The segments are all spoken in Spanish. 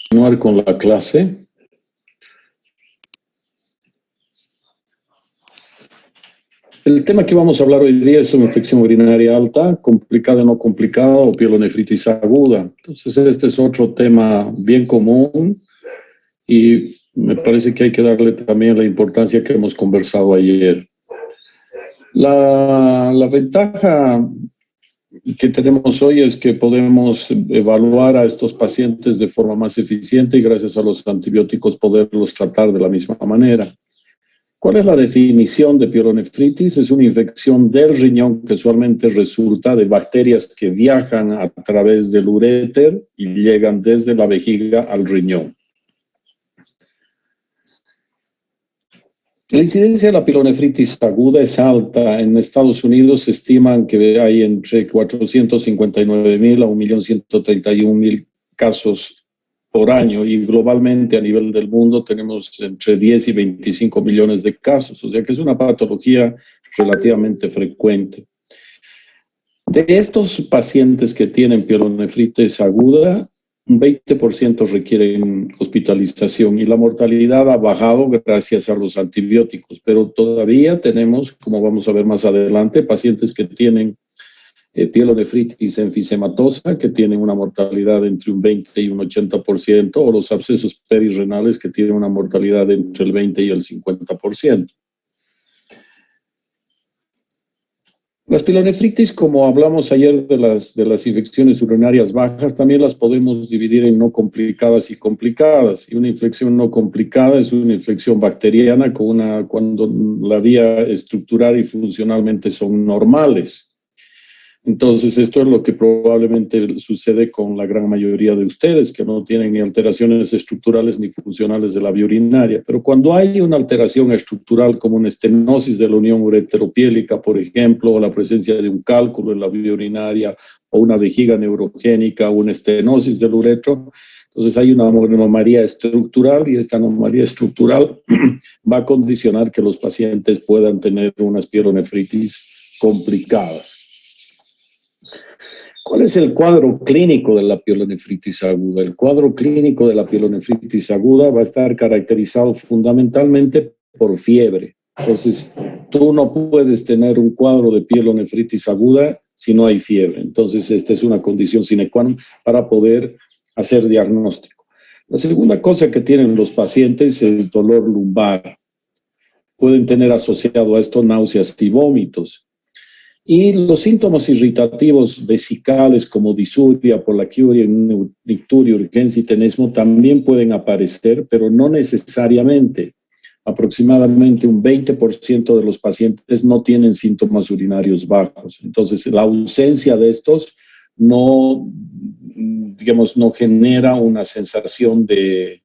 Continuar con la clase. El tema que vamos a hablar hoy día es una infección urinaria alta, complicada, no complicada, o pielonefritis aguda. Entonces, este es otro tema bien común y me parece que hay que darle también la importancia que hemos conversado ayer. La ventaja que tenemos hoy es que podemos evaluar a estos pacientes de forma más eficiente y gracias a los antibióticos poderlos tratar de la misma manera. ¿Cuál es la definición de pielonefritis? Es una infección del riñón que usualmente resulta de bacterias que viajan a través del uréter y llegan desde la vejiga al riñón. La incidencia de la pielonefritis aguda es alta. En Estados Unidos se estiman que hay entre 459,000 a 1.131,000 casos por año y globalmente a nivel del mundo tenemos entre 10 y 25 millones de casos, o sea que es una patología relativamente frecuente. De estos pacientes que tienen pielonefritis aguda, un 20% requieren hospitalización y la mortalidad ha bajado gracias a los antibióticos, pero todavía tenemos, como vamos a ver más adelante, pacientes que tienen pielonefritis enfisematosa, que tienen una mortalidad entre un 20 y un 80%, o los abscesos perirrenales, que tienen una mortalidad entre el 20 y el 50%. Las pielonefritis, como hablamos ayer de las infecciones urinarias bajas, también las podemos dividir en no complicadas y complicadas. Y una infección no complicada es una infección bacteriana cuando la vía estructural y funcionalmente son normales. Entonces, esto es lo que probablemente sucede con la gran mayoría de ustedes, que no tienen ni alteraciones estructurales ni funcionales de la vía urinaria. Pero cuando hay una alteración estructural, como una estenosis de la unión ureteropiélica, por ejemplo, o la presencia de un cálculo en la vía urinaria, o una vejiga neurogénica, o una estenosis del uretro, entonces hay una anomalía estructural y esta anomalía estructural va a condicionar que los pacientes puedan tener unas pielonefritis complicadas. ¿Cuál es el cuadro clínico de la pielonefritis aguda? El cuadro clínico de la pielonefritis aguda va a estar caracterizado fundamentalmente por fiebre. Entonces, tú no puedes tener un cuadro de pielonefritis aguda si no hay fiebre. Entonces, esta es una condición sine qua non para poder hacer diagnóstico. La segunda cosa que tienen los pacientes es dolor lumbar. Pueden tener asociado a esto náuseas y vómitos. Y los síntomas irritativos vesicales como disuria, polaquiuria, icturia, urgencia y tenesmo también pueden aparecer, pero no necesariamente. Aproximadamente un 20% de los pacientes no tienen síntomas urinarios bajos. Entonces, la ausencia de estos no genera una sensación de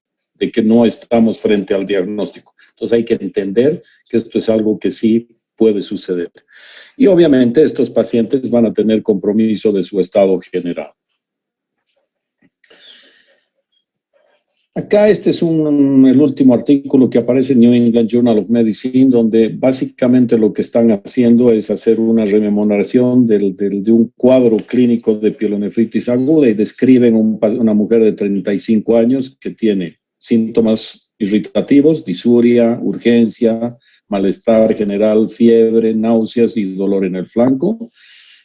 que no estamos frente al diagnóstico. Entonces, hay que entender que esto es algo que sí puede suceder. Y obviamente estos pacientes van a tener compromiso de su estado general. Acá este es el último artículo que aparece en New England Journal of Medicine, donde básicamente lo que están haciendo es hacer una rememoración de un cuadro clínico de pielonefritis aguda y describen una mujer de 35 años que tiene síntomas irritativos, disuria, urgencia, malestar general, fiebre, náuseas y dolor en el flanco.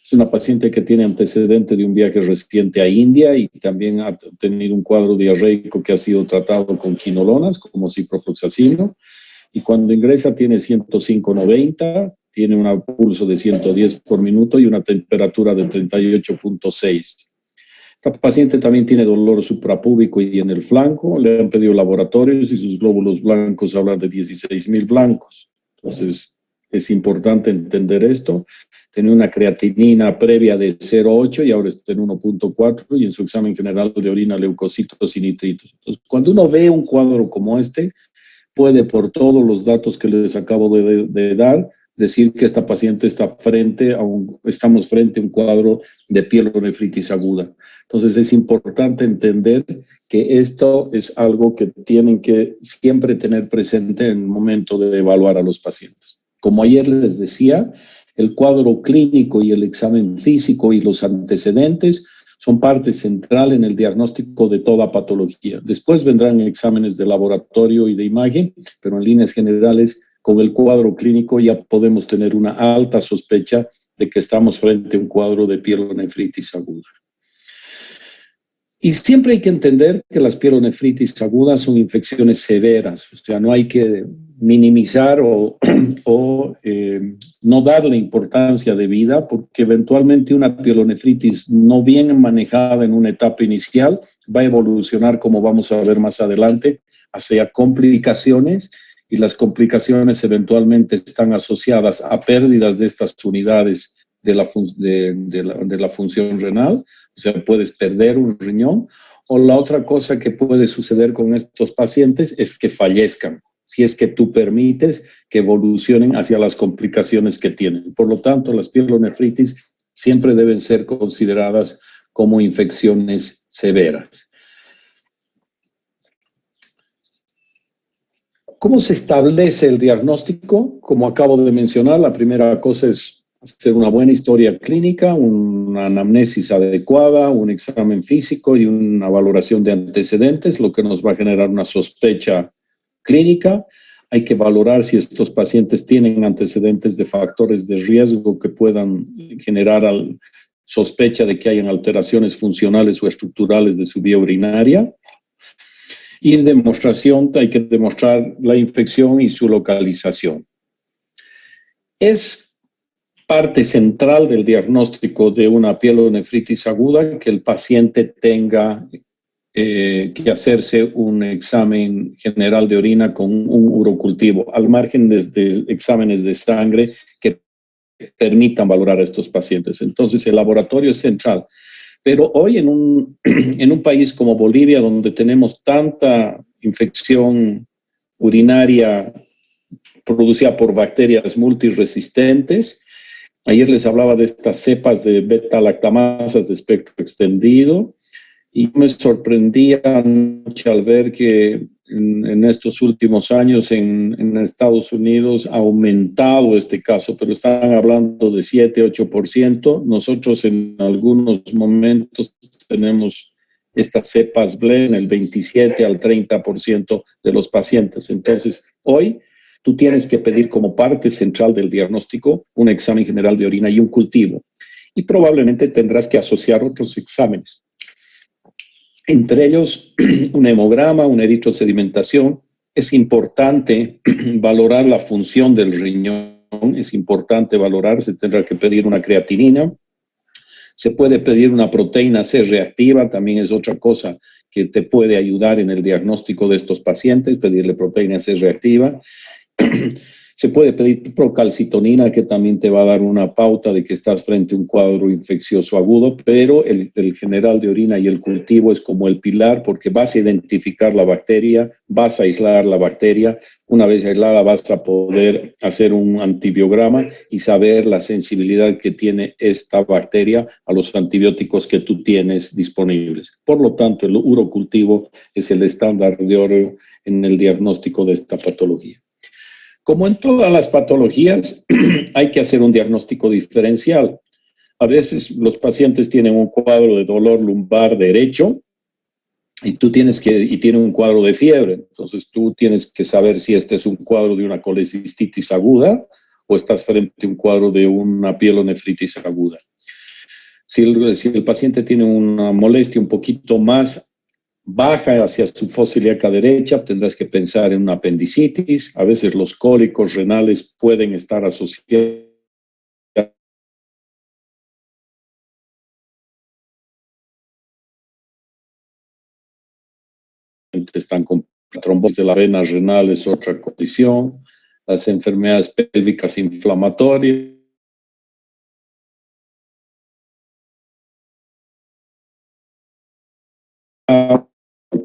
Es una paciente que tiene antecedente de un viaje reciente a India y también ha tenido un cuadro diarreico que ha sido tratado con quinolonas, como ciprofloxacino. Y cuando ingresa tiene 105/90, tiene un pulso de 110 por minuto y una temperatura de 38.6. Esta paciente también tiene dolor suprapúbico y en el flanco. Le han pedido laboratorios y sus glóbulos blancos hablan de 16,000 blancos. Entonces, es importante entender esto. Tenía una creatinina previa de 0,8 y ahora está en 1,4 y en su examen general de orina leucocitos y nitritos. Entonces, cuando uno ve un cuadro como este, puede, por todos los datos que les acabo de dar, decir que esta paciente estamos frente a un cuadro de pielonefritis aguda. Entonces, es importante entender que esto es algo que tienen que siempre tener presente en el momento de evaluar a los pacientes. Como ayer les decía, el cuadro clínico y el examen físico y los antecedentes son parte central en el diagnóstico de toda patología. Después vendrán exámenes de laboratorio y de imagen, pero en líneas generales, con el cuadro clínico ya podemos tener una alta sospecha de que estamos frente a un cuadro de pielonefritis aguda. Y siempre hay que entender que las pielonefritis agudas son infecciones severas, o sea, no hay que minimizar o no darle importancia debida, porque eventualmente una pielonefritis no bien manejada en una etapa inicial va a evolucionar, como vamos a ver más adelante, hacia complicaciones, y las complicaciones eventualmente están asociadas a pérdidas de estas unidades de la función renal. O sea, puedes perder un riñón, o la otra cosa que puede suceder con estos pacientes es que fallezcan, si es que tú permites que evolucionen hacia las complicaciones que tienen. Por lo tanto, las pielonefritis siempre deben ser consideradas como infecciones severas. ¿Cómo se establece el diagnóstico? Como acabo de mencionar, la primera cosa es hacer una buena historia clínica, una anamnesis adecuada, un examen físico y una valoración de antecedentes, lo que nos va a generar una sospecha clínica. Hay que valorar si estos pacientes tienen antecedentes de factores de riesgo que puedan generar sospecha de que hayan alteraciones funcionales o estructurales de su vía urinaria. Y en demostración hay que demostrar la infección y su localización. Es parte central del diagnóstico de una pielonefritis aguda que el paciente tenga que hacerse un examen general de orina con un urocultivo, al margen de exámenes de sangre que permitan valorar a estos pacientes. Entonces, el laboratorio es central. Pero hoy en un país como Bolivia, donde tenemos tanta infección urinaria producida por bacterias multiresistentes, ayer les hablaba de estas cepas de beta-lactamasas de espectro extendido, y me sorprendía anoche al ver que en estos últimos años en Estados Unidos ha aumentado este caso, pero están hablando de 7-8%. Nosotros en algunos momentos tenemos estas cepas BLE en el 27 al 30% de los pacientes. Entonces, hoy tú tienes que pedir como parte central del diagnóstico un examen general de orina y un cultivo. Y probablemente tendrás que asociar otros exámenes. Entre ellos, un hemograma, una eritrosedimentación. Es importante valorar la función del riñón, es importante valorar, se tendrá que pedir una creatinina, se puede pedir una proteína C reactiva, también es otra cosa que te puede ayudar en el diagnóstico de estos pacientes, pedirle proteína C reactiva. Se puede pedir procalcitonina, que también te va a dar una pauta de que estás frente a un cuadro infeccioso agudo, pero el general de orina y el cultivo es como el pilar, porque vas a identificar la bacteria, vas a aislar la bacteria. Una vez aislada vas a poder hacer un antibiograma y saber la sensibilidad que tiene esta bacteria a los antibióticos que tú tienes disponibles. Por lo tanto, el urocultivo es el estándar de oro en el diagnóstico de esta patología. Como en todas las patologías, hay que hacer un diagnóstico diferencial. A veces los pacientes tienen un cuadro de dolor lumbar derecho y tiene un cuadro de fiebre. Entonces tú tienes que saber si este es un cuadro de una colecistitis aguda o estás frente a un cuadro de una pielonefritis aguda. Si el paciente tiene una molestia un poquito más baja hacia su fosa ilíaca derecha, tendrás que pensar en una apendicitis. A veces los cólicos renales pueden estar asociados están con trombosis de la vena renal, es otra condición. Las enfermedades pélvicas inflamatorias,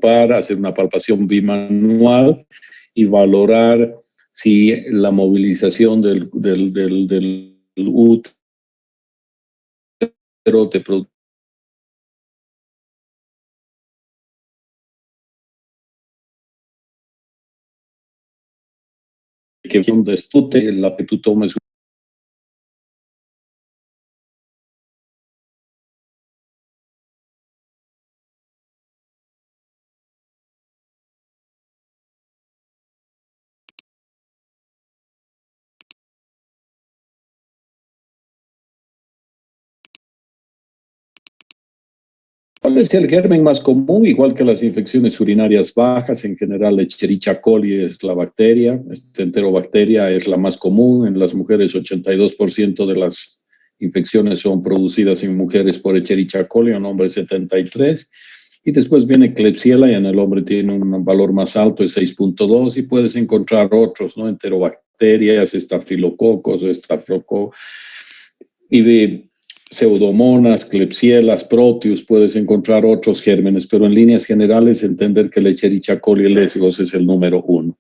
para hacer una palpación bimanual y valorar si la movilización del útero te produce que la que tú tomes ¿Cuál es el germen más común? Igual que las infecciones urinarias bajas, en general Escherichia coli es la bacteria, esta enterobacteria es la más común. En las mujeres, 82% de las infecciones son producidas en mujeres por Escherichia coli, en hombres 73%. Y después viene Klebsiella y en el hombre tiene un valor más alto, es 6.2, y puedes encontrar otros, ¿no? Enterobacterias, estafilococos, y de pseudomonas, Klebsielas, Proteus, puedes encontrar otros gérmenes, pero en líneas generales entender que el Escherichia coli lesbos es el número 1.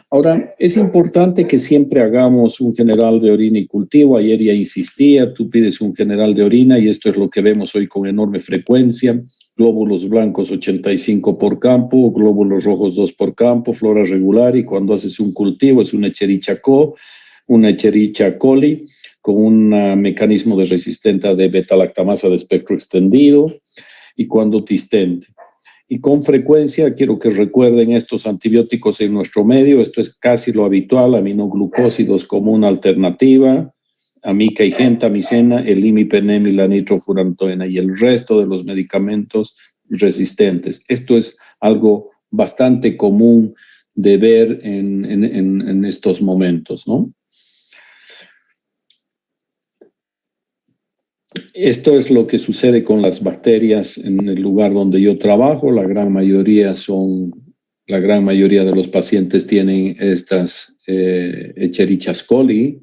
Ahora, es importante que siempre hagamos un general de orina y cultivo. Ayer ya insistía, tú pides un general de orina y esto es lo que vemos hoy con enorme frecuencia. Glóbulos blancos 85 por campo, glóbulos rojos 2 por campo, flora regular, y cuando haces un cultivo es una Escherichia coli con un mecanismo de resistencia de beta-lactamasa de espectro extendido y cuando existente. Y con frecuencia, quiero que recuerden estos antibióticos en nuestro medio, esto es casi lo habitual, aminoglucósidos como una alternativa, amica y gentamicina, el imipenem y la nitrofurantoína y el resto de los medicamentos resistentes. Esto es algo bastante común de ver en estos momentos, ¿no? Esto es lo que sucede con las bacterias en el lugar donde yo trabajo. La gran mayoría de los pacientes tienen estas Escherichia coli,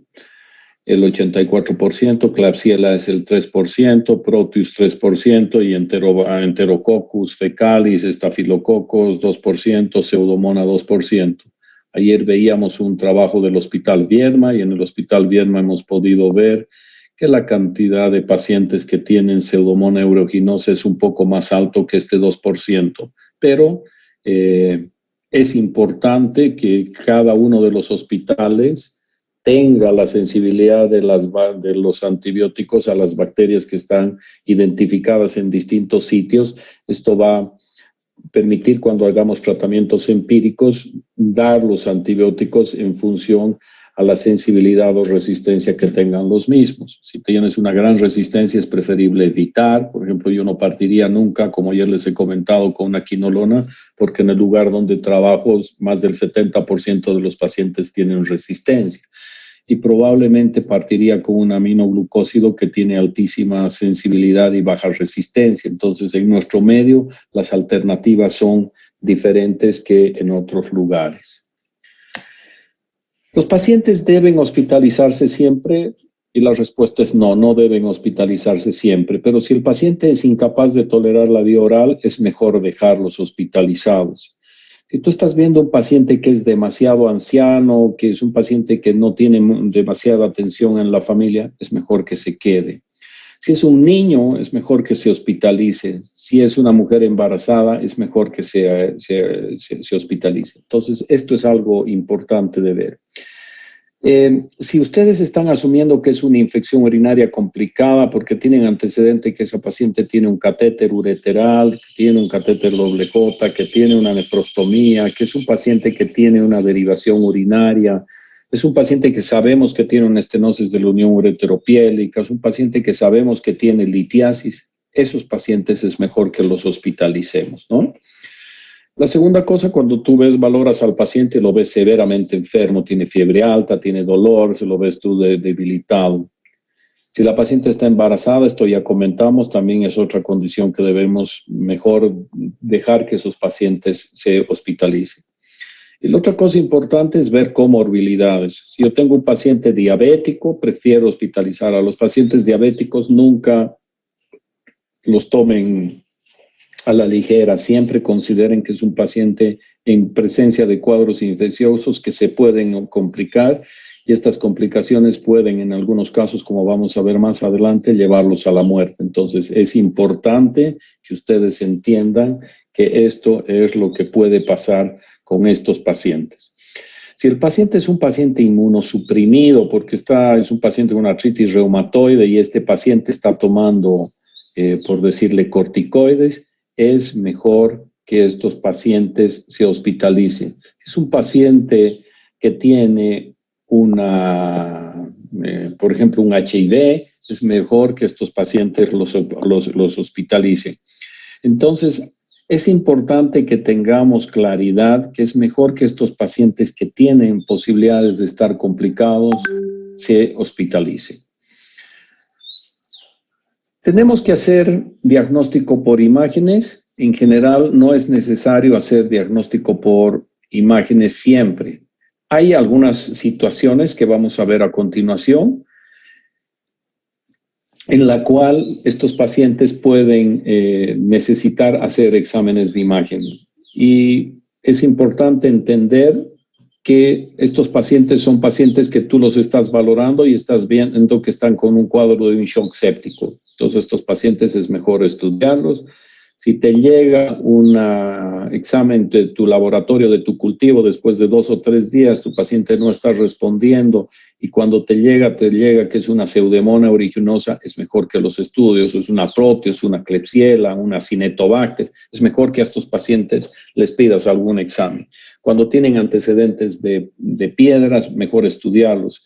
el 84%, Klebsiella es el 3%, Proteus 3% y Enterococcus fecalis, Staphylococcus 2%, Pseudomonas 2%. Ayer veíamos un trabajo del Hospital Viedma y en el Hospital Viedma hemos podido ver que la cantidad de pacientes que tienen Pseudomonas aeruginosa es un poco más alto que este 2%, pero es importante que cada uno de los hospitales tenga la sensibilidad de los antibióticos a las bacterias que están identificadas en distintos sitios. Esto va a permitir, cuando hagamos tratamientos empíricos, dar los antibióticos en función a la sensibilidad o resistencia que tengan los mismos. Si tienes una gran resistencia, es preferible evitar. Por ejemplo, yo no partiría nunca, como ayer les he comentado, con una quinolona, porque en el lugar donde trabajo, más del 70% de los pacientes tienen resistencia. Y probablemente partiría con un aminoglucósido que tiene altísima sensibilidad y baja resistencia. Entonces, en nuestro medio, las alternativas son diferentes que en otros lugares. ¿Los pacientes deben hospitalizarse siempre? Y la respuesta es no, no deben hospitalizarse siempre. Pero si el paciente es incapaz de tolerar la vía oral, es mejor dejarlos hospitalizados. Si tú estás viendo un paciente que es demasiado anciano, que es un paciente que no tiene demasiada atención en la familia, es mejor que se quede. Si es un niño, es mejor que se hospitalice. Si es una mujer embarazada, es mejor que se hospitalice. Entonces, esto es algo importante de ver. Si ustedes están asumiendo que es una infección urinaria complicada porque tienen antecedente que esa paciente tiene un catéter ureteral, que tiene un catéter doble J, que tiene una nefrostomía, que es un paciente que tiene una derivación urinaria, es un paciente que sabemos que tiene una estenosis de la unión ureteropiélica, es un paciente que sabemos que tiene litiasis, esos pacientes es mejor que los hospitalicemos, ¿no? La segunda cosa, cuando tú valoras al paciente, lo ves severamente enfermo, tiene fiebre alta, tiene dolor, se lo ves tú debilitado. Si la paciente está embarazada, esto ya comentamos, también es otra condición que debemos mejor dejar que esos pacientes se hospitalicen. Y la otra cosa importante es ver comorbilidades. Si yo tengo un paciente diabético, prefiero hospitalizar a los pacientes diabéticos, nunca los tomen a la ligera, siempre consideren que es un paciente en presencia de cuadros infecciosos que se pueden complicar y estas complicaciones pueden en algunos casos, como vamos a ver más adelante, llevarlos a la muerte. Entonces es importante que ustedes entiendan que esto es lo que puede pasar con estos pacientes. Si el paciente es un paciente inmunosuprimido porque es un paciente con artritis reumatoide y este paciente está tomando, por decirle, corticoides, es mejor que estos pacientes se hospitalicen. Es un paciente que tiene por ejemplo, un HIV, es mejor que estos pacientes los hospitalicen. Entonces, es importante que tengamos claridad que es mejor que estos pacientes que tienen posibilidades de estar complicados se hospitalicen. Tenemos que hacer diagnóstico por imágenes. En general, no es necesario hacer diagnóstico por imágenes siempre. Hay algunas situaciones que vamos a ver a continuación en la cual estos pacientes pueden necesitar hacer exámenes de imagen. Y es importante entender que estos pacientes son pacientes que tú los estás valorando y estás viendo que están con un cuadro de un shock séptico. Entonces, estos pacientes es mejor estudiarlos. Si te llega un examen de tu laboratorio, de tu cultivo, después de 2 o 3 días, tu paciente no está respondiendo y cuando te llega que es una pseudomonas aeruginosa, es mejor que los estudios, es una proteus, una Klebsiella, una Cinetobacter, es mejor que a estos pacientes les pidas algún examen. Cuando tienen antecedentes de piedras, mejor estudiarlos.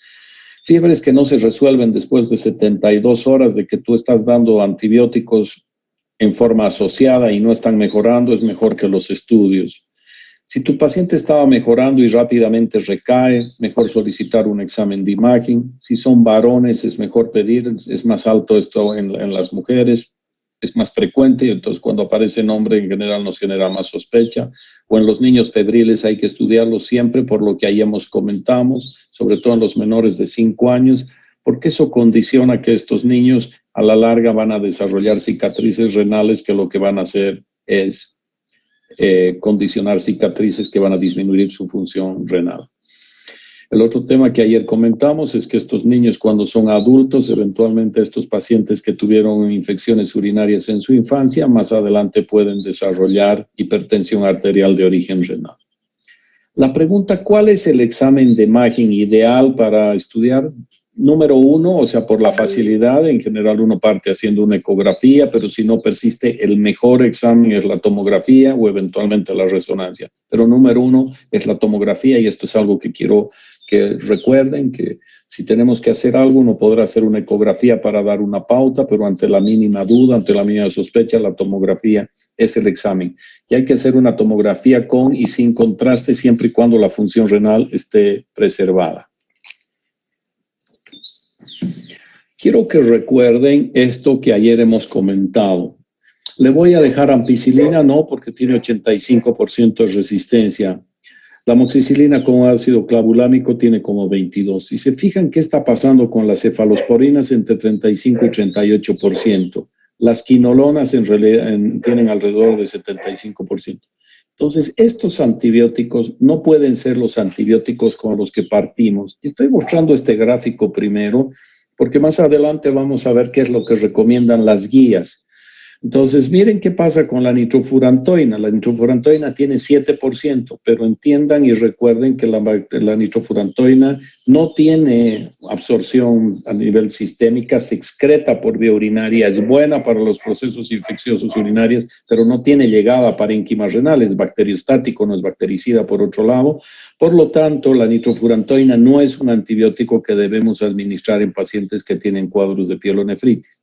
Fiebres que no se resuelven después de 72 horas de que tú estás dando antibióticos en forma asociada y no están mejorando, es mejor que los estudios. Si tu paciente estaba mejorando y rápidamente recae, mejor solicitar un examen de imagen. Si son varones, es mejor pedir, es más alto esto en las mujeres, es más frecuente, y entonces cuando aparece en hombre en general nos genera más sospecha. O en los niños febriles hay que estudiarlos siempre por lo que ahí comentamos, sobre todo en los menores de 5 años, porque eso condiciona que estos niños a la larga van a desarrollar cicatrices renales que lo que van a hacer es condicionar cicatrices que van a disminuir su función renal. El otro tema que ayer comentamos es que estos niños cuando son adultos, eventualmente estos pacientes que tuvieron infecciones urinarias en su infancia, más adelante pueden desarrollar hipertensión arterial de origen renal. La pregunta, ¿cuál es el examen de imagen ideal para estudiar? Número 1, o sea, por la facilidad, en general uno parte haciendo una ecografía, pero si no persiste, el mejor examen es la tomografía o eventualmente la resonancia. Pero número 1 es la tomografía y esto es algo que quiero que recuerden, que si tenemos que hacer algo, uno podrá hacer una ecografía para dar una pauta, pero ante la mínima duda, ante la mínima sospecha, la tomografía es el examen. Y hay que hacer una tomografía con y sin contraste siempre y cuando la función renal esté preservada. Quiero que recuerden esto que ayer hemos comentado. Le voy a dejar ampicilina, no, porque tiene 85% de resistencia. La amoxicilina como ácido clavulámico tiene como 22%. Si se fijan qué está pasando con las cefalosporinas, entre 35 y 38%. Las quinolonas en realidad tienen alrededor de 75%. Entonces, estos antibióticos no pueden ser los antibióticos con los que partimos. Estoy mostrando este gráfico primero, porque más adelante vamos a ver qué es lo que recomiendan las guías. Entonces, miren qué pasa con la nitrofurantoína. La nitrofurantoína tiene 7%, pero entiendan y recuerden que la nitrofurantoína no tiene absorción a nivel sistémica, se excreta por vía urinaria, es buena para los procesos infecciosos urinarios, pero no tiene llegada a parénquimas renales, es bacteriostático, no es bactericida por otro lado. Por lo tanto, la nitrofurantoína no es un antibiótico que debemos administrar en pacientes que tienen cuadros de pielonefritis.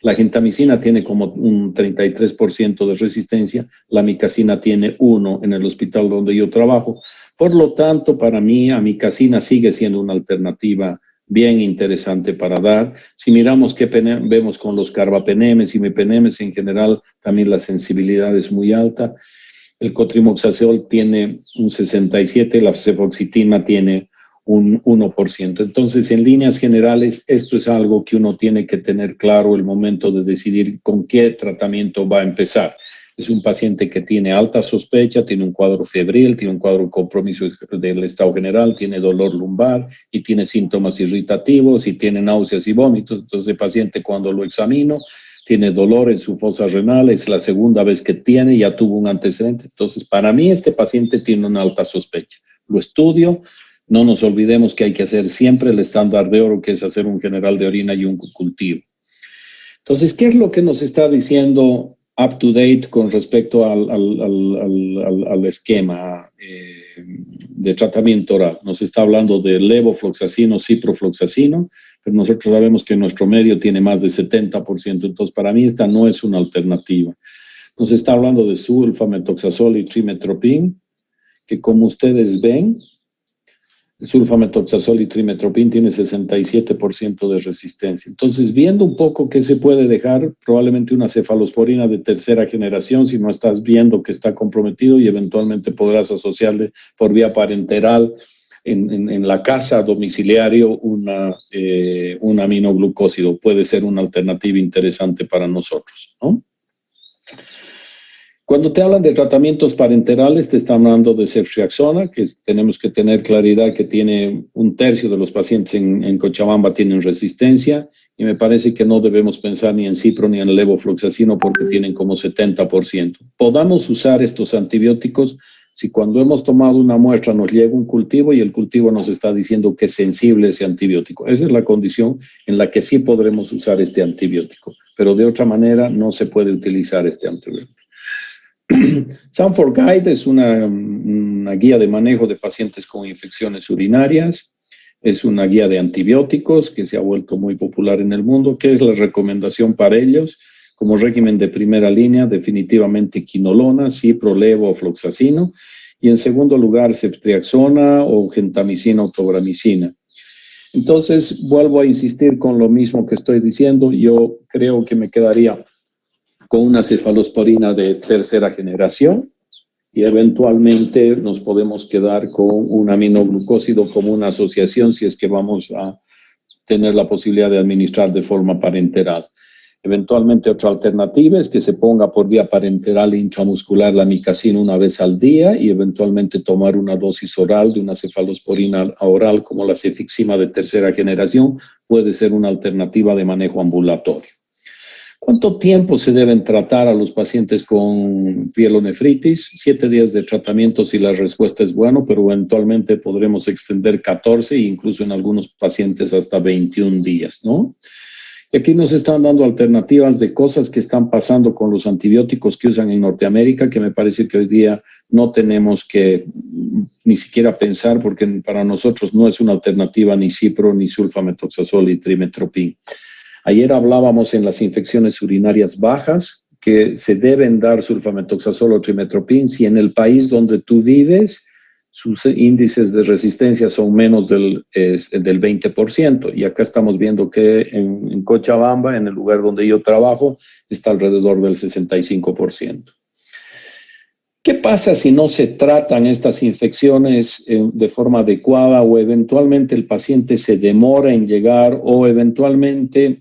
La gentamicina tiene como un 33% de resistencia, la amicacina tiene 1% en el hospital donde yo trabajo. Por lo tanto, para mí, amicacina sigue siendo una alternativa bien interesante para dar. Si miramos qué vemos con los carbapenemes y mepenemes en general, también la sensibilidad es muy alta. El cotrimoxazol tiene un 67%, la cefoxitina tiene un 1%. Entonces, en líneas generales, esto es algo que uno tiene que tener claro el momento de decidir con qué tratamiento va a empezar. Es un paciente que tiene alta sospecha, tiene un cuadro febril, tiene un cuadro de compromiso del estado general, tiene dolor lumbar y tiene síntomas irritativos y tiene náuseas y vómitos. Entonces, el paciente cuando lo examino, tiene dolor en su fosa renal, es la segunda vez que tiene, ya tuvo un antecedente. Entonces, para mí, este paciente tiene una alta sospecha. Lo estudio, no nos olvidemos que hay que hacer siempre el estándar de oro, que es hacer un general de orina y un cultivo. Entonces, ¿qué es lo que nos está diciendo up to date con respecto al esquema de tratamiento oral? Nos está hablando de levofloxacino, ciprofloxacino. pero nosotros sabemos que nuestro medio tiene más de 70%, entonces para mí esta no es una alternativa. Nos está hablando de sulfamethoxazol y trimethoprim, que como ustedes ven, el sulfamethoxazol y trimethoprim tiene 67% de resistencia. Entonces, viendo un poco qué se puede dejar, probablemente una cefalosporina de tercera generación, si no estás viendo que está comprometido, y eventualmente podrás asociarle por vía parenteral en la casa domiciliario un aminoglucósido. Puede ser una alternativa interesante para nosotros, ¿no? Cuando te hablan de tratamientos parenterales, te están hablando de ceftriaxona, que tenemos que tener claridad que tiene 1/3 de los pacientes en Cochabamba tienen resistencia, y me parece que no debemos pensar ni en cipro ni en levofloxacino porque tienen como 70%. Podamos usar estos antibióticos si cuando hemos tomado una muestra nos llega un cultivo y el cultivo nos está diciendo que es sensible ese antibiótico. Esa es la condición en la que sí podremos usar este antibiótico, pero de otra manera no se puede utilizar este antibiótico. Sanford Guide es una guía de manejo de pacientes con infecciones urinarias. Es una guía de antibióticos que se ha vuelto muy popular en el mundo. ¿Qué es la recomendación para ellos? Como régimen de primera línea, definitivamente quinolona, cipro, levo, floxacino. Y en segundo lugar, ceftriaxona o gentamicina o tobramicina. Entonces, vuelvo a insistir con lo mismo que estoy diciendo. Yo creo que me quedaría con una cefalosporina de tercera generación y eventualmente nos podemos quedar con un aminoglucósido como una asociación si es que vamos a tener la posibilidad de administrar de forma parenteral. Eventualmente otra alternativa es que se ponga por vía parenteral e intramuscular la micacina una vez al día y eventualmente tomar una dosis oral de una cefalosporina oral como la cefixima de tercera generación puede ser una alternativa de manejo ambulatorio. ¿Cuánto tiempo se deben tratar a los pacientes con pielonefritis? 7 días de tratamiento si la respuesta es buena, pero eventualmente podremos extender 14 e incluso en algunos pacientes hasta 21 días, ¿no? Y aquí nos están dando alternativas de cosas que están pasando con los antibióticos que usan en Norteamérica, que me parece que hoy día no tenemos que ni siquiera pensar porque para nosotros no es una alternativa ni cipro, ni sulfamethoxazol y trimethoprim. Ayer hablábamos en las infecciones urinarias bajas que se deben dar sulfamethoxazol o trimethoprim si en el país donde tú vives sus índices de resistencia son menos del 20%. Y acá estamos viendo que en Cochabamba, en el lugar donde yo trabajo, está alrededor del 65%. ¿Qué pasa si no se tratan estas infecciones de forma adecuada o eventualmente el paciente se demora en llegar o eventualmente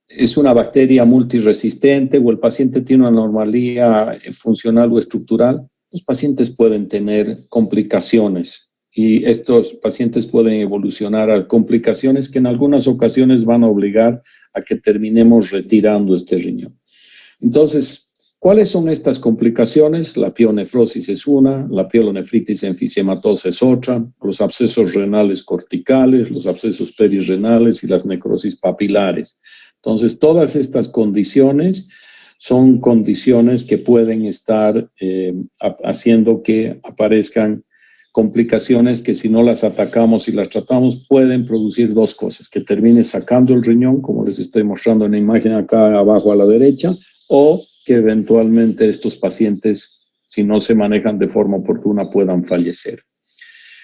es una bacteria multiresistente o el paciente tiene una anomalía funcional o estructural? Los pacientes pueden tener complicaciones y estos pacientes pueden evolucionar a complicaciones que en algunas ocasiones van a obligar a que terminemos retirando este riñón. Entonces, ¿cuáles son estas complicaciones? La pielonefrosis es una, la pielonefritis enfisematosa es otra, los abscesos renales corticales, los abscesos perirrenales y las necrosis papilares. Entonces, todas estas condiciones son condiciones que pueden estar haciendo que aparezcan complicaciones que si no las atacamos y las tratamos pueden producir dos cosas, que termine sacando el riñón, como les estoy mostrando en la imagen acá abajo a la derecha, o que eventualmente estos pacientes, si no se manejan de forma oportuna, puedan fallecer.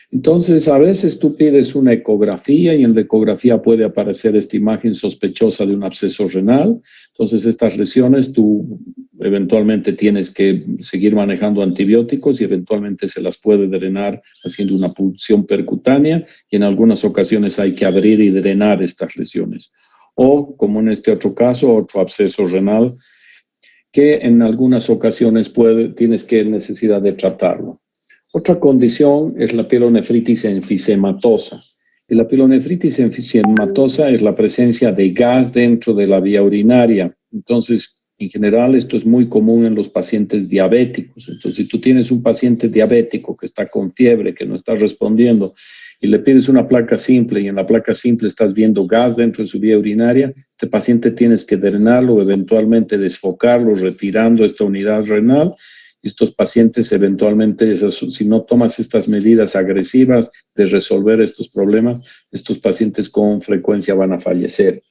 Entonces, a veces tú pides una ecografía y en la ecografía puede aparecer esta imagen sospechosa de un absceso renal. Entonces, estas lesiones tú eventualmente tienes que seguir manejando antibióticos y eventualmente se las puede drenar haciendo una punción percutánea y en algunas ocasiones hay que abrir y drenar estas lesiones. O, como en este otro caso, otro absceso renal que en algunas ocasiones tienes que necesidad de tratarlo. Otra condición es la pielonefritis enfisematosa. Y la pielonefritis enfisematosa es la presencia de gas dentro de la vía urinaria. Entonces, en general, esto es muy común en los pacientes diabéticos. Entonces, si tú tienes un paciente diabético que está con fiebre, que no está respondiendo, y le pides una placa simple y en la placa simple estás viendo gas dentro de su vía urinaria, este paciente tienes que drenarlo, eventualmente desfocarlo, retirando esta unidad renal Estos pacientes eventualmente, si no tomas estas medidas agresivas de resolver estos problemas, estos pacientes con frecuencia van a fallecer.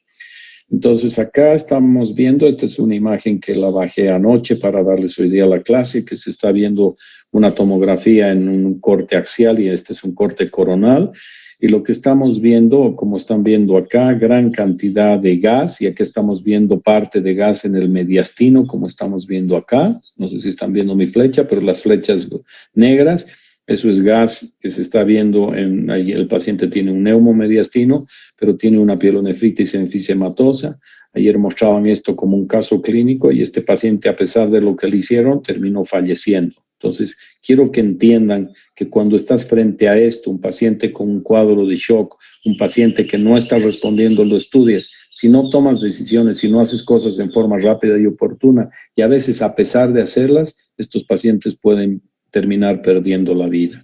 Entonces acá estamos viendo, esta es una imagen que la bajé anoche para darles hoy día a la clase, que se está viendo una tomografía en un corte axial y este es un corte coronal. Y lo que estamos viendo, como están viendo acá, gran cantidad de gas, y aquí estamos viendo parte de gas en el mediastino, como estamos viendo acá. No sé si están viendo mi flecha, pero las flechas negras, eso es gas que se está viendo, ahí el paciente tiene un neumomediastino, pero tiene una pielonefritis enfisematosa. Ayer mostraban esto como un caso clínico y este paciente, a pesar de lo que le hicieron, terminó falleciendo. Entonces, quiero que entiendan que cuando estás frente a esto, un paciente con un cuadro de shock, un paciente que no está respondiendo, lo estudies. Si no tomas decisiones, si no haces cosas en forma rápida y oportuna, y a veces a pesar de hacerlas, estos pacientes pueden terminar perdiendo la vida.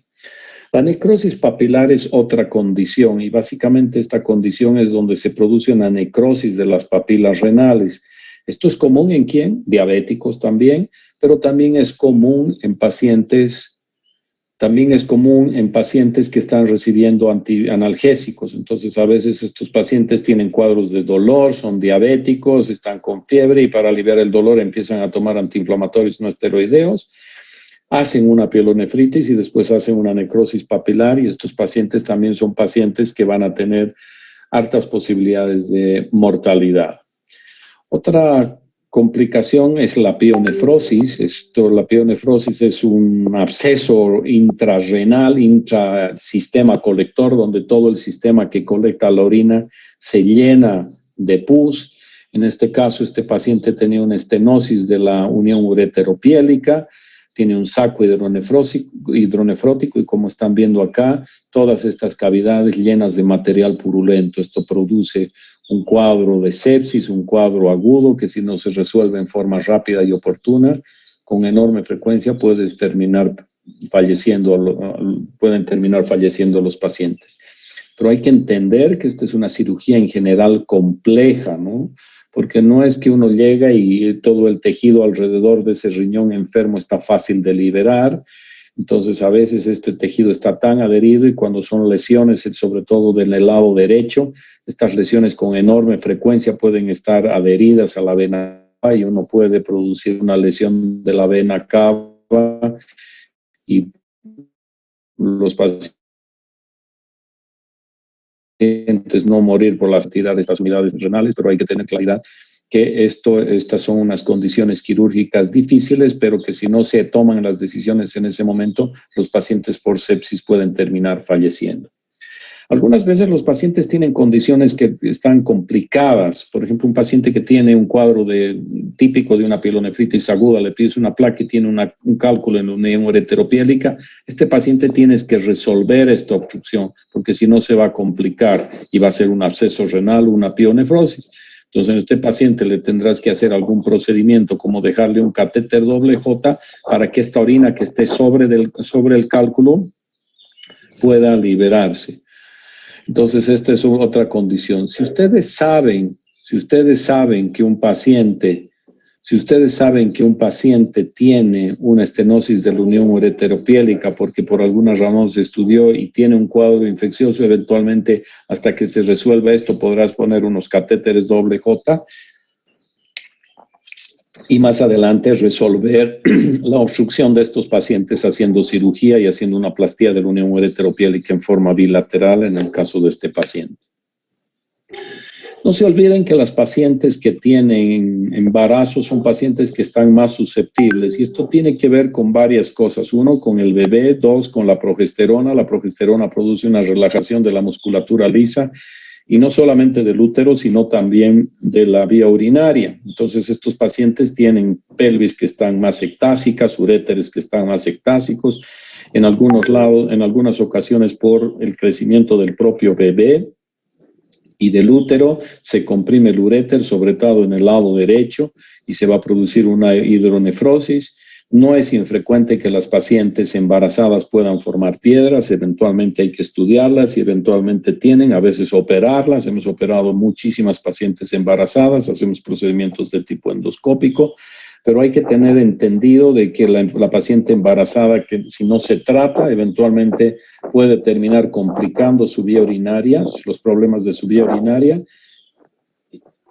La necrosis papilar es otra condición y básicamente esta condición es donde se produce una necrosis de las papilas renales. Esto es común en ¿quién? Diabéticos también, pero también es común en pacientes que están recibiendo analgésicos. Entonces, a veces estos pacientes tienen cuadros de dolor, son diabéticos, están con fiebre y para aliviar el dolor empiezan a tomar antiinflamatorios no esteroideos, hacen una pielonefritis y después hacen una necrosis papilar y estos pacientes también son pacientes que van a tener altas posibilidades de mortalidad. Otra complicación es la pionefrosis. La pionefrosis es un absceso intrarrenal, intrasistema colector, donde todo el sistema que colecta la orina se llena de pus. En este caso, este paciente tenía una estenosis de la unión ureteropiélica, tiene un saco hidronefrótico y como están viendo acá, todas estas cavidades llenas de material purulento. Esto produce un cuadro de sepsis, un cuadro agudo que si no se resuelve en forma rápida y oportuna, con enorme frecuencia pueden terminar falleciendo los pacientes. Pero hay que entender que esta es una cirugía en general compleja, ¿no? Porque no es que uno llega y todo el tejido alrededor de ese riñón enfermo está fácil de liberar. Entonces, a veces este tejido está tan adherido y cuando son lesiones, sobre todo del lado derecho, estas lesiones con enorme frecuencia pueden estar adheridas a la vena y uno puede producir una lesión de la vena cava y los pacientes no morir por las tiras de estas unidades renales, pero hay que tener claridad que estas son unas condiciones quirúrgicas difíciles, pero que si no se toman las decisiones en ese momento, los pacientes por sepsis pueden terminar falleciendo. Algunas veces los pacientes tienen condiciones que están complicadas. Por ejemplo, un paciente que tiene un cuadro típico de una pielonefritis aguda, le pides una placa y tiene un cálculo en la unión ureteropiélica, este paciente tienes que resolver esta obstrucción, porque si no se va a complicar y va a ser un absceso renal o una pionefrosis. Entonces, a este paciente le tendrás que hacer algún procedimiento, como dejarle un catéter doble J para que esta orina que esté sobre el cálculo pueda liberarse. Entonces, esta es otra condición. Si ustedes saben que un paciente tiene una estenosis de la unión ureteropiélica porque por alguna razón se estudió y tiene un cuadro infeccioso, eventualmente hasta que se resuelva esto podrás poner unos catéteres doble J y más adelante resolver la obstrucción de estos pacientes haciendo cirugía y haciendo una plastía de la unión ureteropiélica en forma bilateral en el caso de este paciente. No se olviden que las pacientes que tienen embarazo son pacientes que están más susceptibles y esto tiene que ver con varias cosas. Uno, con el bebé. Dos, con la progesterona. La progesterona produce una relajación de la musculatura lisa y no solamente del útero, sino también de la vía urinaria. Entonces, estos pacientes tienen pelvis que están más ectásicas, uréteres que están más ectásicos, en algunas ocasiones por el crecimiento del propio bebé y del útero, se comprime el uréter, sobre todo en el lado derecho, y se va a producir una hidronefrosis. No es infrecuente que las pacientes embarazadas puedan formar piedras, eventualmente hay que estudiarlas y eventualmente a veces operarlas. Hemos operado muchísimas pacientes embarazadas, hacemos procedimientos de tipo endoscópico, pero hay que tener entendido de que la paciente embarazada, que si no se trata, eventualmente puede terminar complicando su vía urinaria, los problemas de su vía urinaria.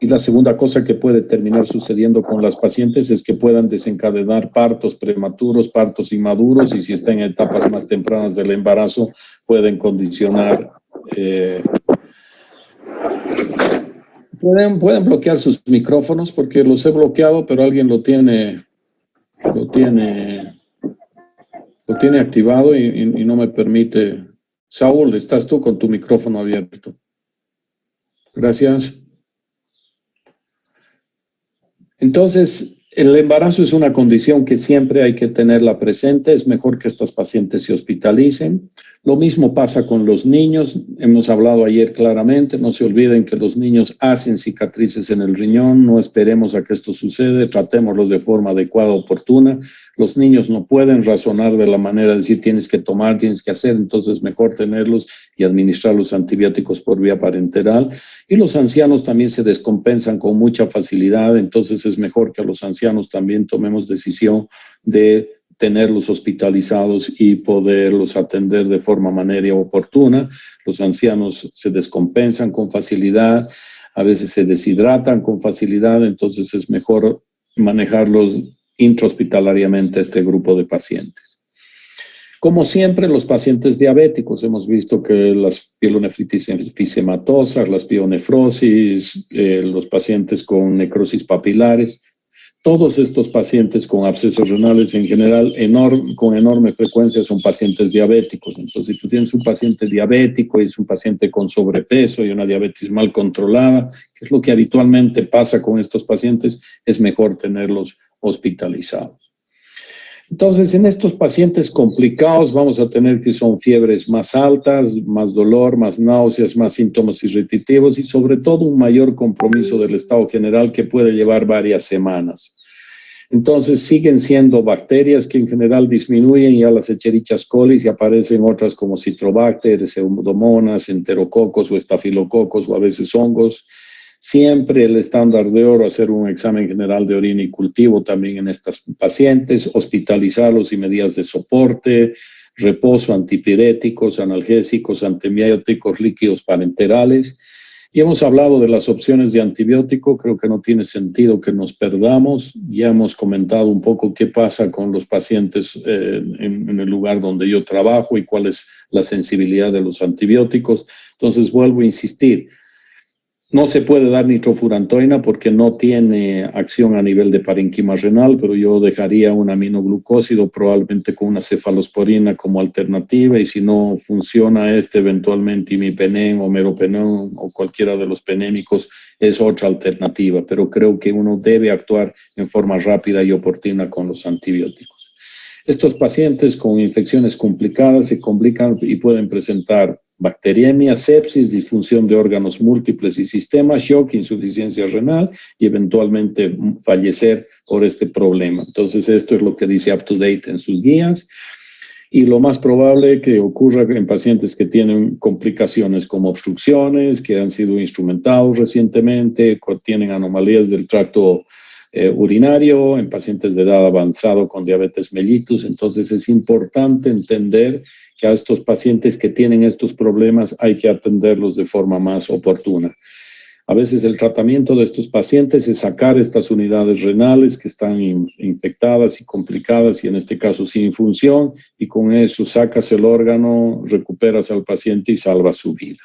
Y la segunda cosa que puede terminar sucediendo con las pacientes es que puedan desencadenar partos prematuros, partos inmaduros, y si están en etapas más tempranas del embarazo, pueden condicionar, pueden bloquear sus micrófonos, porque los he bloqueado, pero alguien lo tiene activado y no me permite. Saúl, estás tú con tu micrófono abierto. Gracias. Entonces, el embarazo es una condición que siempre hay que tenerla presente. Es mejor que estas pacientes se hospitalicen. Lo mismo pasa con los niños. Hemos hablado ayer claramente. No se olviden que los niños hacen cicatrices en el riñón. No esperemos a que esto suceda. Tratémoslos de forma adecuada, oportuna. Los niños no pueden razonar de la manera de decir tienes que tomar, tienes que hacer. Entonces, mejor tenerlos y administrar los antibióticos por vía parenteral. Y los ancianos también se descompensan con mucha facilidad, entonces es mejor que a los ancianos también tomemos decisión de tenerlos hospitalizados y poderlos atender de forma manera oportuna. Los ancianos se descompensan con facilidad, a veces se deshidratan con facilidad, entonces es mejor manejarlos intrahospitalariamente a este grupo de pacientes. Como siempre, los pacientes diabéticos, hemos visto que las pielonefritis enfisematosas, las pionefrosis, los pacientes con necrosis papilares, todos estos pacientes con abscesos renales en general, con enorme frecuencia son pacientes diabéticos. Entonces, si tú tienes un paciente diabético y es un paciente con sobrepeso y una diabetes mal controlada, que es lo que habitualmente pasa con estos pacientes, es mejor tenerlos hospitalizados. Entonces, en estos pacientes complicados vamos a tener que son fiebres más altas, más dolor, más náuseas, más síntomas irritativos y sobre todo un mayor compromiso del estado general que puede llevar varias semanas. Entonces, siguen siendo bacterias que en general disminuyen ya las Escherichia coli y aparecen otras como Citrobacter, Pseudomonas, Enterococos o Estafilococos o a veces hongos. Siempre el estándar de oro, hacer un examen general de orina y cultivo también en estas pacientes, hospitalizarlos y medidas de soporte, reposo, antipiréticos, analgésicos, antibióticos, líquidos parenterales. Y hemos hablado de las opciones de antibiótico, creo que no tiene sentido que nos perdamos. Ya hemos comentado un poco qué pasa con los pacientes en el lugar donde yo trabajo y cuál es la sensibilidad de los antibióticos. Entonces vuelvo a insistir. No se puede dar nitrofurantoína porque no tiene acción a nivel de parenquima renal, pero yo dejaría un aminoglucósido probablemente con una cefalosporina como alternativa, y si no funciona eventualmente imipenem o meropenem o cualquiera de los penémicos es otra alternativa, pero creo que uno debe actuar en forma rápida y oportuna con los antibióticos. Estos pacientes con infecciones complicadas se complican y pueden presentar bacteriemia, sepsis, disfunción de órganos múltiples y sistemas, shock, insuficiencia renal y eventualmente fallecer por este problema. Entonces, esto es lo que dice UpToDate en sus guías. Y lo más probable que ocurra en pacientes que tienen complicaciones como obstrucciones, que han sido instrumentados recientemente, tienen anomalías del tracto urinario, en pacientes de edad avanzada con diabetes mellitus. Entonces, es importante entender que a estos pacientes que tienen estos problemas hay que atenderlos de forma más oportuna. A veces el tratamiento de estos pacientes es sacar estas unidades renales que están infectadas y complicadas y en este caso sin función, y con eso sacas el órgano, recuperas al paciente y salvas su vida.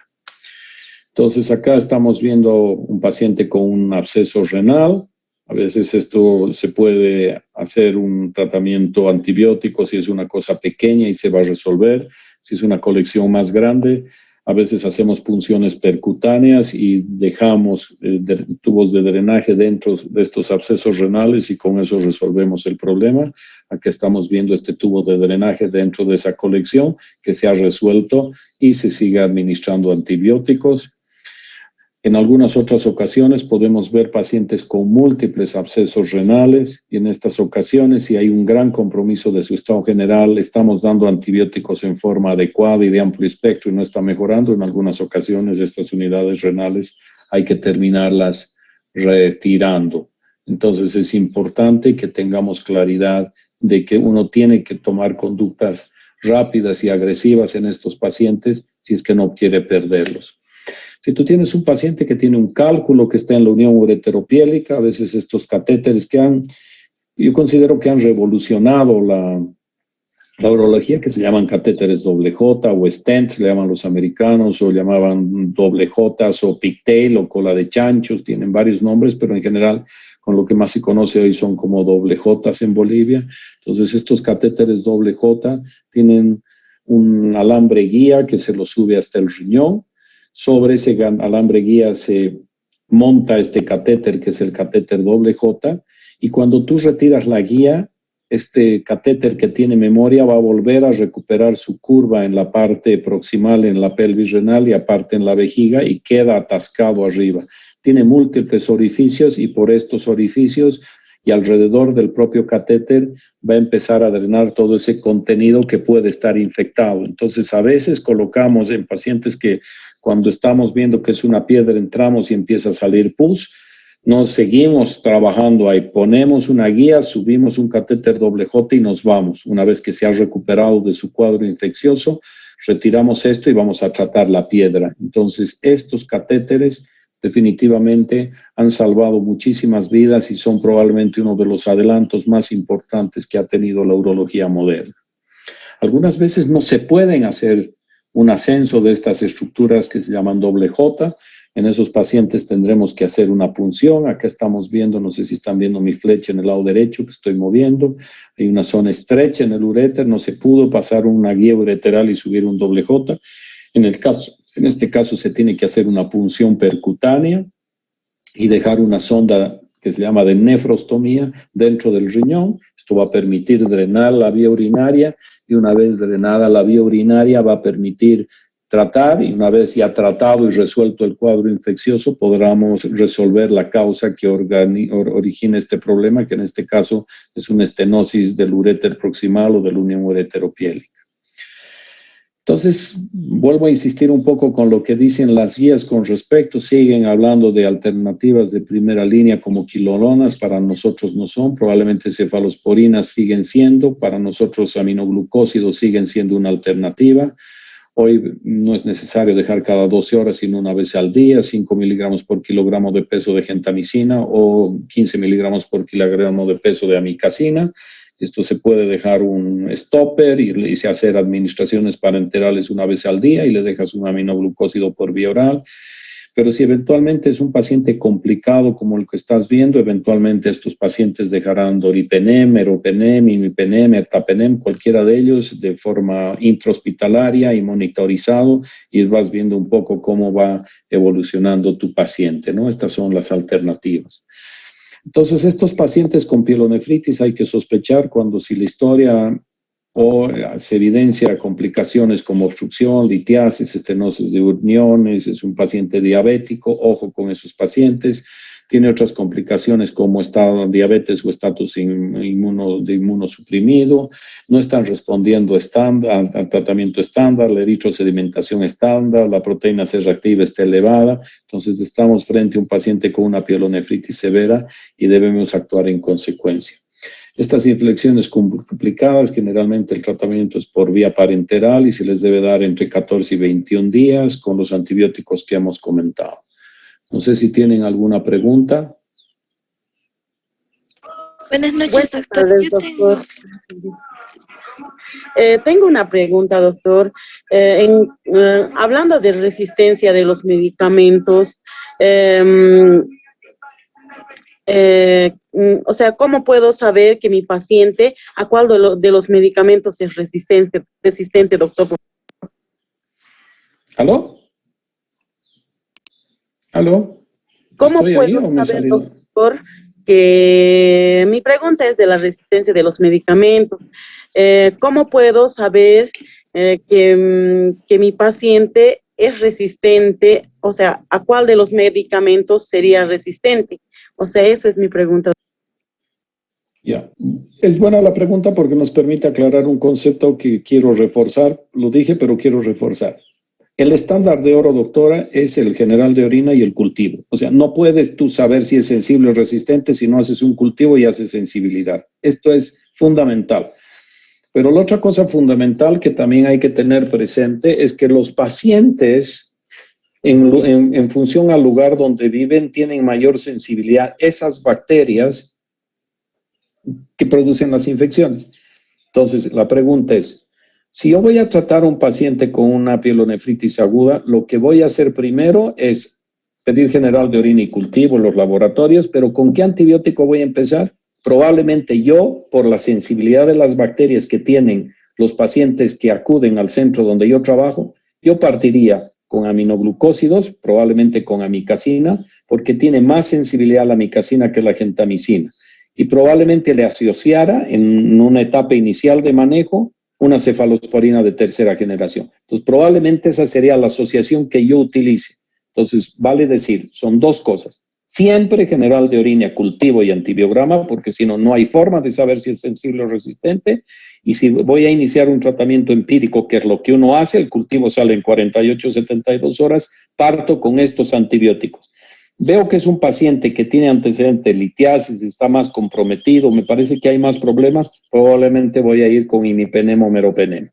Entonces acá estamos viendo un paciente con un absceso renal. A veces esto se puede hacer un tratamiento antibiótico si es una cosa pequeña y se va a resolver. Si es una colección más grande, a veces hacemos punciones percutáneas y dejamos tubos de drenaje dentro de estos abscesos renales y con eso resolvemos el problema. Aquí estamos viendo este tubo de drenaje dentro de esa colección que se ha resuelto y se sigue administrando antibióticos. En algunas otras ocasiones podemos ver pacientes con múltiples abscesos renales y en estas ocasiones, si hay un gran compromiso de su estado general, estamos dando antibióticos en forma adecuada y de amplio espectro y no está mejorando. En algunas ocasiones estas unidades renales hay que terminarlas retirando. Entonces es importante que tengamos claridad de que uno tiene que tomar conductas rápidas y agresivas en estos pacientes si es que no quiere perderlos. Si tú tienes un paciente que tiene un cálculo que está en la unión ureteropiélica, a veces estos catéteres yo considero que han revolucionado la urología, que se llaman catéteres doble J o stents, le llaman los americanos, o llamaban doble J o pigtail o cola de chanchos, tienen varios nombres, pero en general con lo que más se conoce hoy son como doble J en Bolivia. Entonces estos catéteres doble J tienen un alambre guía que se lo sube hasta el riñón. Sobre ese alambre guía se monta este catéter, que es el catéter doble J, y cuando tú retiras la guía, este catéter que tiene memoria va a volver a recuperar su curva en la parte proximal, en la pelvis renal y aparte en la vejiga, y queda atascado arriba. Tiene múltiples orificios y por estos orificios y alrededor del propio catéter va a empezar a drenar todo ese contenido que puede estar infectado. Entonces, a veces colocamos en pacientes que cuando estamos viendo que es una piedra, entramos y empieza a salir pus, nos seguimos trabajando ahí, ponemos una guía, subimos un catéter doble J y nos vamos. Una vez que se ha recuperado de su cuadro infeccioso, retiramos esto y vamos a tratar la piedra. Entonces, estos catéteres definitivamente han salvado muchísimas vidas y son probablemente uno de los adelantos más importantes que ha tenido la urología moderna. Algunas veces no se pueden hacer un ascenso de estas estructuras que se llaman doble J. En esos pacientes tendremos que hacer una punción. Acá estamos viendo, no sé si están viendo mi flecha en el lado derecho que estoy moviendo. Hay una zona estrecha en el uréter, no se pudo pasar una guía ureteral y subir un doble J. En este caso se tiene que hacer una punción percutánea y dejar una sonda que se llama de nefrostomía dentro del riñón. Esto va a permitir drenar la vía urinaria y una vez drenada la vía urinaria va a permitir tratar, y una vez ya tratado y resuelto el cuadro infeccioso podremos resolver la causa que origina este problema, que en este caso es una estenosis del uréter proximal o de la unión ureteropiélica. Entonces, vuelvo a insistir un poco con lo que dicen las guías con respecto, siguen hablando de alternativas de primera línea como quinolonas, para nosotros no son, probablemente cefalosporinas siguen siendo, para nosotros aminoglucósidos siguen siendo una alternativa. Hoy no es necesario dejar cada 12 horas, sino una vez al día, 5 miligramos por kilogramo de peso de gentamicina o 15 miligramos por kilogramo de peso de amicacina. Esto se puede dejar un stopper y se hacer administraciones parenterales una vez al día y le dejas un aminoglucósido por vía oral. Pero si eventualmente es un paciente complicado como el que estás viendo, eventualmente estos pacientes dejarán doripenem, meropenem, imipenem, ertapenem, cualquiera de ellos de forma intrahospitalaria y monitorizado, y vas viendo un poco cómo va evolucionando tu paciente, ¿no? Estas son las alternativas. Entonces, estos pacientes con pielonefritis hay que sospechar cuando si la historia o se evidencia complicaciones como obstrucción, litiasis, estenosis de uniones, es un paciente diabético, ojo con esos pacientes. Tiene otras complicaciones como estado de diabetes o estatus inmunosuprimido, no están respondiendo al tratamiento estándar, la eritrosedimentación estándar, la proteína C reactiva está elevada, entonces estamos frente a un paciente con una pielonefritis severa y debemos actuar en consecuencia. Estas infecciones complicadas, generalmente el tratamiento es por vía parenteral y se les debe dar entre 14 y 21 días con los antibióticos que hemos comentado. No sé si tienen alguna pregunta. Buenas noches, doctor. Buenas tardes, doctor. Tengo una pregunta, doctor. Hablando de resistencia de los medicamentos, o sea, ¿cómo puedo saber que mi paciente a cuál de los medicamentos es resistente, doctor? ¿Aló? ¿Aló? ¿Cómo ¿Estoy ahí puedo o me he saber, salido? doctor, que mi pregunta es de la resistencia de los medicamentos? ¿Cómo puedo saber que mi paciente es resistente? O sea, ¿a cuál de los medicamentos sería resistente? O sea, esa es mi pregunta. Ya, es buena la pregunta porque nos permite aclarar un concepto que quiero reforzar. Lo dije, pero quiero reforzar. El estándar de oro, doctora, es el general de orina y el cultivo. O sea, no puedes tú saber si es sensible o resistente si no haces un cultivo y haces sensibilidad. Esto es fundamental. Pero la otra cosa fundamental que también hay que tener presente es que los pacientes, en función al lugar donde viven, tienen mayor sensibilidad a esas bacterias que producen las infecciones. Entonces, la pregunta es, si yo voy a tratar a un paciente con una pielonefritis aguda, lo que voy a hacer primero es pedir general de orina y cultivo en los laboratorios, pero ¿con qué antibiótico voy a empezar? Probablemente yo, por la sensibilidad de las bacterias que tienen los pacientes que acuden al centro donde yo trabajo, yo partiría con aminoglucósidos, probablemente con amicacina, porque tiene más sensibilidad a la amicacina que la gentamicina. Y probablemente le asociara en una etapa inicial de manejo una cefalosporina de tercera generación. Entonces, probablemente esa sería la asociación que yo utilice. Entonces, vale decir, son dos cosas. Siempre general de orina, cultivo y antibiograma, porque si no, no hay forma de saber si es sensible o resistente. Y si voy a iniciar un tratamiento empírico, que es lo que uno hace, el cultivo sale en 48, 72 horas, parto con estos antibióticos. Veo que es un paciente que tiene antecedentes de litiasis, está más comprometido, me parece que hay más problemas, probablemente voy a ir con imipenem o meropenem.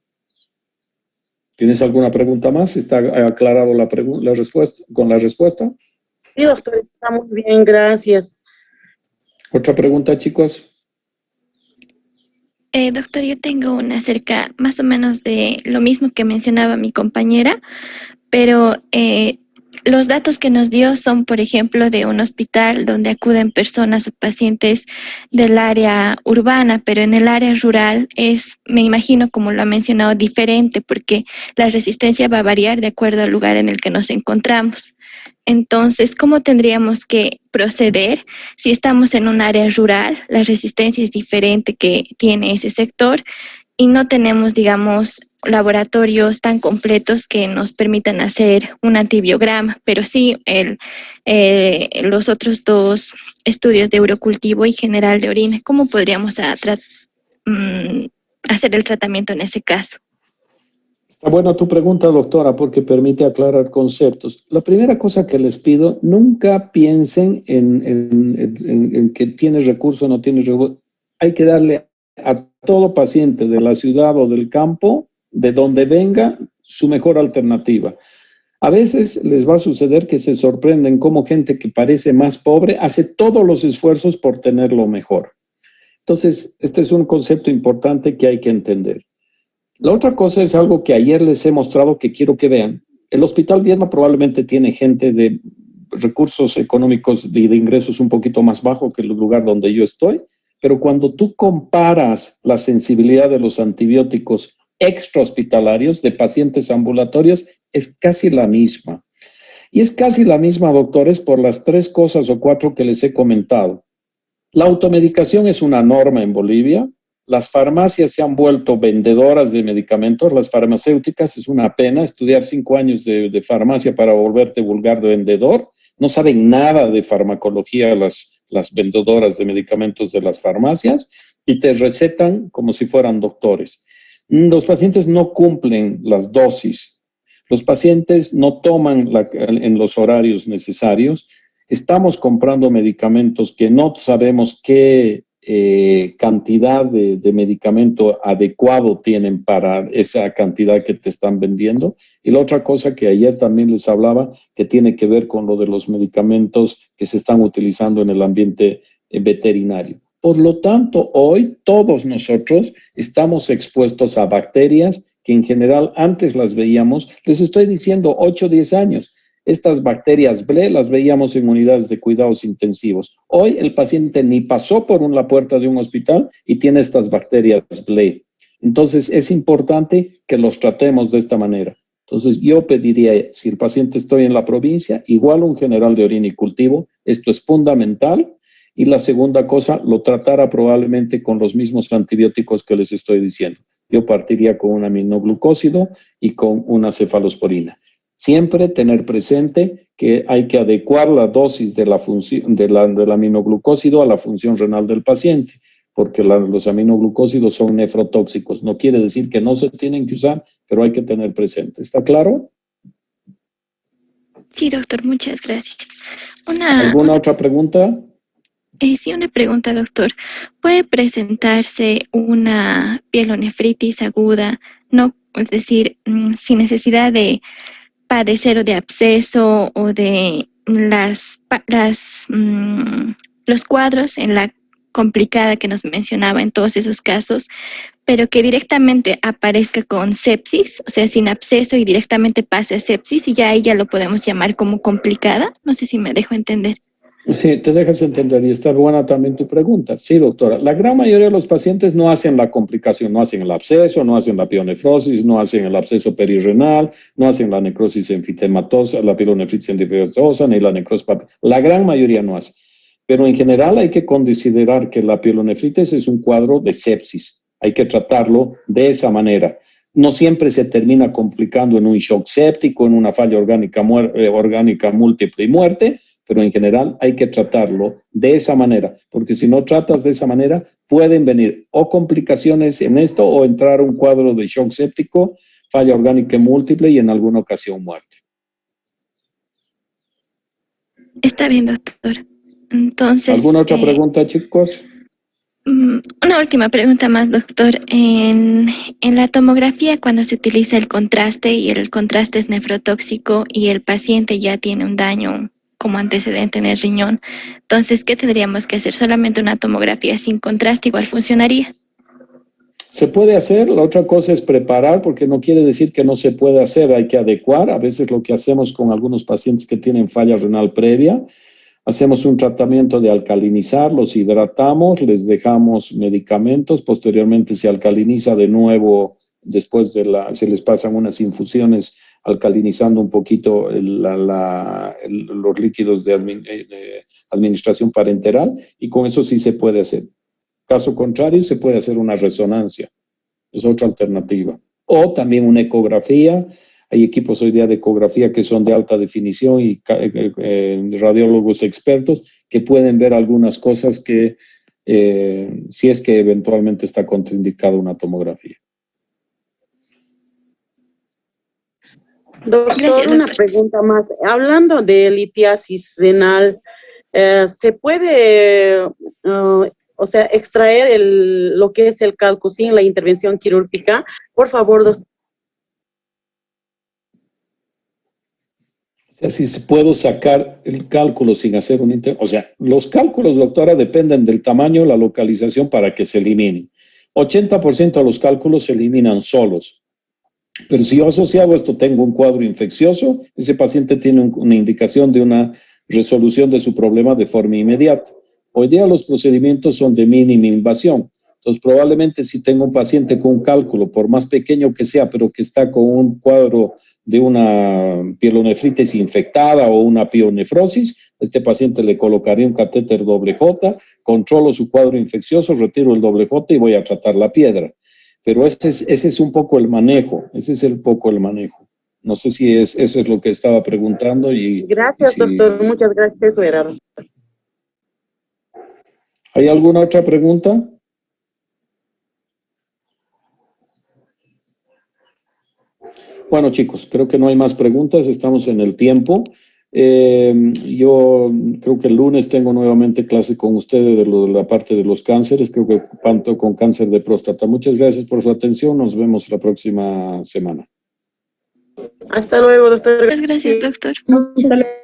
¿Tienes alguna pregunta más? ¿Está aclarado la respuesta, con la respuesta? Sí, doctor, está muy bien, gracias. ¿Otra pregunta, chicos? Doctor, yo tengo una acerca más o menos de lo mismo que mencionaba mi compañera, pero los datos que nos dio son, por ejemplo, de un hospital donde acuden personas o pacientes del área urbana, pero en el área rural es, me imagino, como lo ha mencionado, diferente, porque la resistencia va a variar de acuerdo al lugar en el que nos encontramos. Entonces, ¿cómo tendríamos que proceder si estamos en un área rural? La resistencia es diferente que tiene ese sector y no tenemos, digamos, laboratorios tan completos que nos permitan hacer un antibiograma, pero sí los otros dos estudios de urocultivo y general de orina. ¿Cómo podríamos hacer el tratamiento en ese caso? Está buena tu pregunta, doctora, porque permite aclarar conceptos. La primera cosa que les pido, nunca piensen en que tienes recurso o no tienes recurso. Hay que darle a todo paciente de la ciudad o del campo, de donde venga, su mejor alternativa. A veces les va a suceder que se sorprenden cómo gente que parece más pobre hace todos los esfuerzos por tenerlo mejor. Entonces, este es un concepto importante que hay que entender. La otra cosa es algo que ayer les he mostrado que quiero que vean. El Hospital Viedma probablemente tiene gente de recursos económicos y de ingresos un poquito más bajo que el lugar donde yo estoy, pero cuando tú comparas la sensibilidad de los antibióticos extrahospitalarios de pacientes ambulatorios, es casi la misma. Y es casi la misma, doctores, por las 3 cosas o 4 que les he comentado. La automedicación es una norma en Bolivia. Las farmacias se han vuelto vendedoras de medicamentos. Las farmacéuticas, es una pena estudiar 5 años de farmacia para volverte vulgar de vendedor. No saben nada de farmacología las vendedoras de medicamentos de las farmacias y te recetan como si fueran doctores. Los pacientes no cumplen las dosis. Los pacientes no toman en los horarios necesarios. Estamos comprando medicamentos que no sabemos qué cantidad de medicamento adecuado tienen para esa cantidad que te están vendiendo. Y la otra cosa que ayer también les hablaba, que tiene que ver con lo de los medicamentos que se están utilizando en el ambiente veterinario. Por lo tanto, hoy todos nosotros estamos expuestos a bacterias que en general antes las veíamos, les estoy diciendo 8 o 10 años. Estas bacterias BLE las veíamos en unidades de cuidados intensivos. Hoy el paciente ni pasó por la puerta de un hospital y tiene estas bacterias BLE. Entonces es importante que los tratemos de esta manera. Entonces yo pediría, si el paciente estoy en la provincia, igual un general de orina y cultivo, esto es fundamental. Y la segunda cosa, lo tratara probablemente con los mismos antibióticos que les estoy diciendo. Yo partiría con un aminoglucósido y con una cefalosporina. Siempre tener presente que hay que adecuar la dosis de la función del aminoglucósido a la función renal del paciente, porque los aminoglucósidos son nefrotóxicos. No quiere decir que no se tienen que usar, pero hay que tener presente. ¿Está claro? Sí, doctor, muchas gracias. ¿Alguna otra pregunta? Sí, una pregunta, doctor. ¿Puede presentarse una pielonefritis aguda, no, es decir, sin necesidad de padecer o de absceso o de los cuadros en la complicada que nos mencionaba en todos esos casos, pero que directamente aparezca con sepsis, o sea, sin absceso y directamente pase a sepsis y ya ahí ya lo podemos llamar como complicada? No sé si me dejo entender. Sí, te dejas entender y está buena también tu pregunta. Sí, doctora. La gran mayoría de los pacientes no hacen la complicación, no hacen el absceso, no hacen la pielonefrosis, no hacen el absceso perirrenal, no hacen la necrosis enfitematosa, la pielonefritis enfitematosa, ni la necrosis papilar. La gran mayoría no hace. Pero en general hay que considerar que la pielonefritis es un cuadro de sepsis. Hay que tratarlo de esa manera. No siempre se termina complicando en un shock séptico, en una falla orgánica múltiple y muerte, pero en general hay que tratarlo de esa manera, porque si no tratas de esa manera, pueden venir o complicaciones en esto o entrar un cuadro de shock séptico, falla orgánica múltiple y en alguna ocasión muerte. Está bien, doctor. Entonces, ¿alguna otra pregunta, chicos? Una última pregunta más, doctor. En la tomografía, cuando se utiliza el contraste y el contraste es nefrotóxico y el paciente ya tiene un daño como antecedente en el riñón, entonces, ¿qué tendríamos que hacer? ¿Solamente una tomografía sin contraste igual funcionaría? Se puede hacer, la otra cosa es preparar, porque no quiere decir que no se puede hacer, hay que adecuar. A veces lo que hacemos con algunos pacientes que tienen falla renal previa, hacemos un tratamiento de alcalinizar, los hidratamos, les dejamos medicamentos, posteriormente se alcaliniza de nuevo, se les pasan unas infusiones alcalinizando un poquito los líquidos de administración parenteral y con eso sí se puede hacer. Caso contrario, se puede hacer una resonancia, es otra alternativa. O también una ecografía. Hay equipos hoy día de ecografía que son de alta definición y radiólogos expertos que pueden ver algunas cosas que si es que eventualmente está contraindicada una tomografía. Doctor, Gracias, una doctor. pregunta más. Hablando de litiasis renal, ¿se puede, o sea, extraer lo que es el calco sin la intervención quirúrgica? Por favor, doctor. O sea, si puedo sacar el cálculo sin hacer o sea, los cálculos, doctora, dependen del tamaño, la localización para que se eliminen. 80% de los cálculos se eliminan solos. Pero si yo asociado a esto tengo un cuadro infeccioso, ese paciente tiene una indicación de una resolución de su problema de forma inmediata. Hoy día los procedimientos son de mínima invasión. Entonces, probablemente si tengo un paciente con un cálculo, por más pequeño que sea, pero que está con un cuadro de una pielonefritis infectada o una pionefrosis, a este paciente le colocaría un catéter doble J, controlo su cuadro infeccioso, retiro el doble J y voy a tratar la piedra. Pero ese es un poco el manejo, ese es un poco el manejo. No sé si eso es lo que estaba preguntando. Gracias, doctor. Muchas gracias. Eso era, doctor. ¿Hay alguna otra pregunta? Bueno, chicos, creo que no hay más preguntas, estamos en el tiempo. Yo creo que el lunes tengo nuevamente clase con ustedes de la parte de los cánceres, creo que tanto con cáncer de próstata. Muchas gracias por su atención, nos vemos la próxima semana. Hasta luego, doctor. Muchas gracias, doctor. Hasta luego.